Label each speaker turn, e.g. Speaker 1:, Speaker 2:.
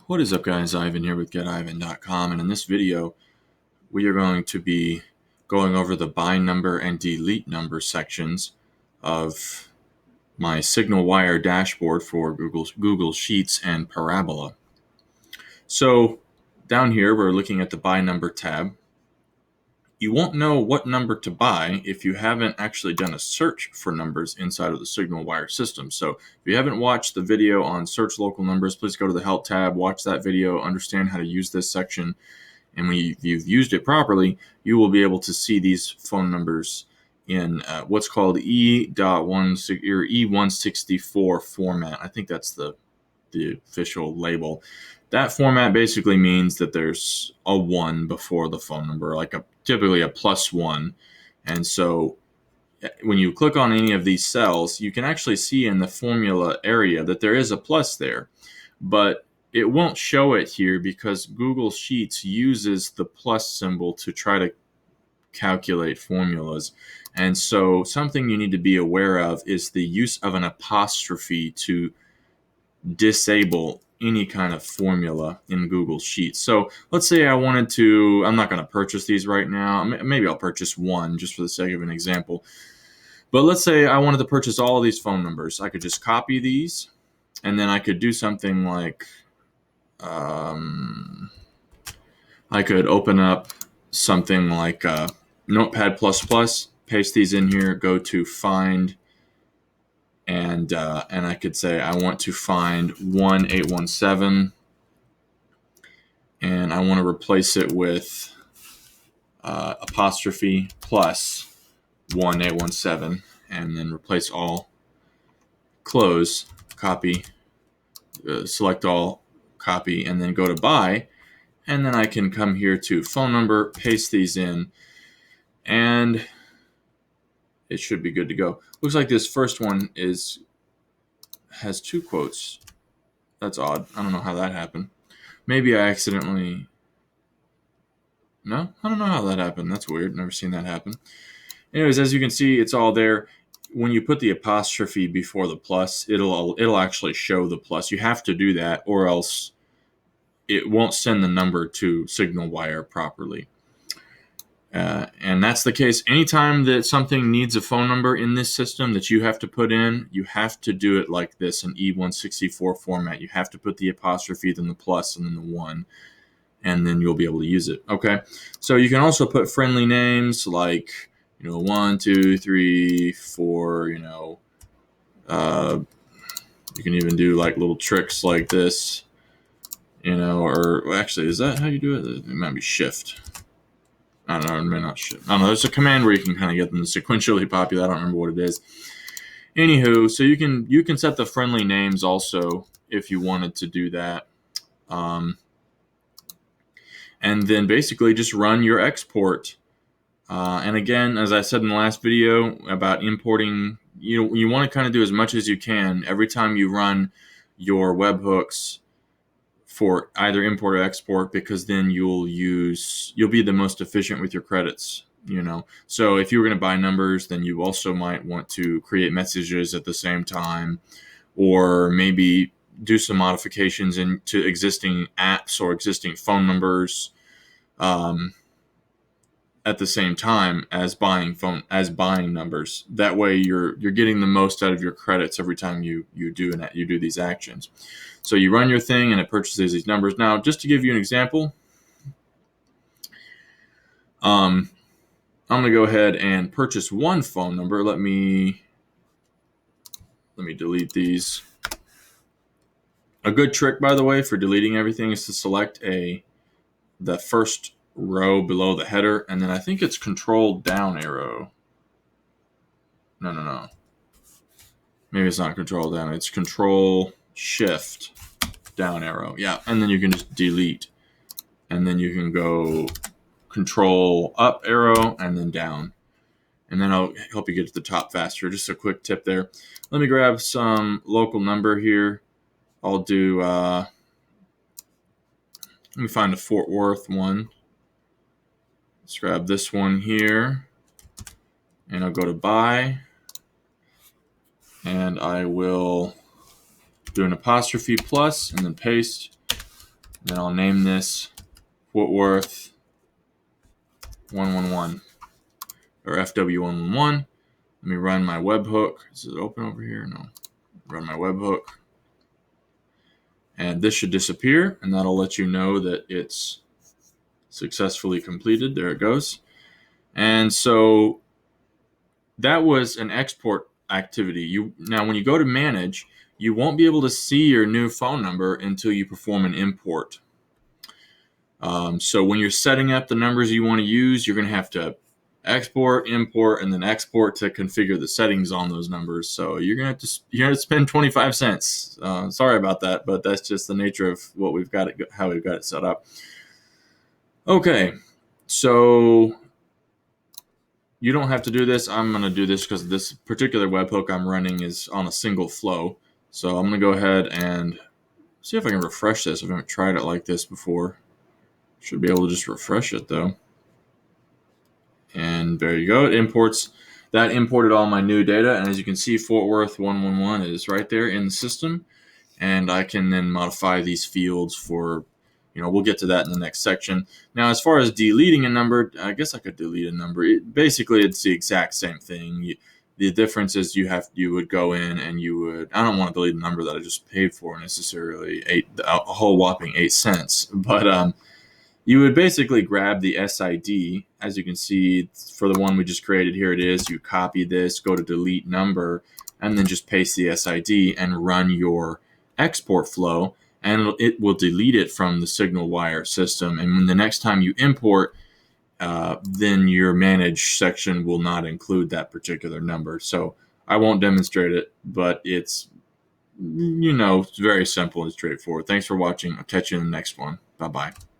Speaker 1: What is up, guys? Ivan here with getivan.com, and in this video we are going to be going over the buy number and delete number sections of my SignalWire dashboard for Google Sheets and Parabola. So down here we're looking at the buy number tab. You won't know what number to buy if you haven't actually done a search for numbers inside of the SignalWire system. So if you haven't watched the video on search local numbers, please go to the help tab, watch that video, understand how to use this section. And when you've used it properly, you will be able to see these phone numbers in what's called E164 format. I think that's the official label. That format basically means that there's a 1 before the phone number, like typically a +1. And so when you click on any of these cells, you can actually see in the formula area that there is a plus there, but it won't show it here because Google Sheets uses the plus symbol to try to calculate formulas. And so something you need to be aware of is the use of an apostrophe to disable any kind of formula in Google Sheets. So let's say I wanted to, I'm not going to purchase these right now. Maybe I'll purchase one just for the sake of an example. But let's say I wanted to purchase all of these phone numbers. I could just copy these, and then I could do something like, I could open up something like Notepad++, paste these in here, go to find, and I could say I want to find 1817, and I want to replace it with apostrophe plus 1817, and then replace all, close, copy, select all, copy, and then go to buy, and then I can come here to phone number, paste these in, and it should be good to go. Looks like this first one has 2 quotes. That's odd. I don't know how that happened. Maybe I accidentally... No? I don't know how that happened. That's weird. Never seen that happen. Anyways, as you can see, it's all there. When you put the apostrophe before the plus, it'll actually show the plus. You have to do that, or else it won't send the number to SignalWire properly. And that's the case anytime that something needs a phone number in this system that you have to put in. You have to do it like this in E164 format. You have to put the apostrophe, then the plus, and then the 1, and then you'll be able to use it. Okay, so you can also put friendly names like 1, 2, 3, 4. You can even do like little tricks like this. Or actually, is that how you do it? It might be shift. I don't know, it may not shift. I don't know, there's a command where you can kind of get them sequentially populate. I don't remember what it is. Anywho, so you can set the friendly names also if you wanted to do that. And then basically just run your export. And again, as I said in the last video about importing, you want to kind of do as much as you can every time you run your webhooks for either import or export, because then you'll be the most efficient with your credits. So if you were going to buy numbers, then you also might want to create messages at the same time, or maybe do some modifications into existing apps or existing phone numbers at the same time as buying numbers. That way you're getting the most out of your credits every time you do these actions. So you run your thing and it purchases these numbers. Now, just to give you an example, I'm going to go ahead and purchase one phone number. Let me delete these. A good trick, by the way, for deleting everything is to select the first row below the header, and then I think it's Control down arrow. No. Maybe it's not Control down. It's Control Shift down arrow. Yeah, and then you can just delete, and then you can go Control up arrow and then down, and then I'll help you get to the top faster. Just a quick tip there. Let me grab some local number here. I'll do let me find a Fort Worth one. Let's grab this one here, and I'll go to buy, and I will do an apostrophe plus and then paste. Then I'll name this Fort Worth 111 or FW111. Let me run my webhook. Is it open over here? No. Run my webhook. And this should disappear, and that'll let you know that it's successfully completed. There it goes. And so that was an export activity. Now, when you go to manage, you won't be able to see your new phone number until you perform an import. So when you're setting up the numbers you want to use, you're going to have to export, import, and then export to configure the settings on those numbers. So you're going to have to spend 25 cents. Sorry about that, but that's just the nature of what we've got it, how we've got it set up. Okay, so you don't have to do this. I'm going to do this because this particular webhook I'm running is on a single flow. So I'm going to go ahead and see if I can refresh this. I haven't tried it like this before. Should be able to just refresh it though. And there you go. It imports. That imported all my new data. And as you can see, Fort Worth 111 is right there in the system. And I can then modify these fields for, we'll get to that in the next section. Now, as far as deleting a number, I guess I could delete a number. Basically, it's the exact same thing. The difference is you would go in and I don't want to delete a number that I just paid for necessarily, a whole whopping 8 cents. But you would basically grab the SID. As you can see, for the one we just created, here it is. You copy this, go to delete number, and then just paste the SID and run your export flow, and it will delete it from the SignalWire system. And when the next time you import, then your manage section will not include that particular number. So I won't demonstrate it, but it's, it's very simple and straightforward. Thanks for watching. I'll catch you in the next one. Bye-bye.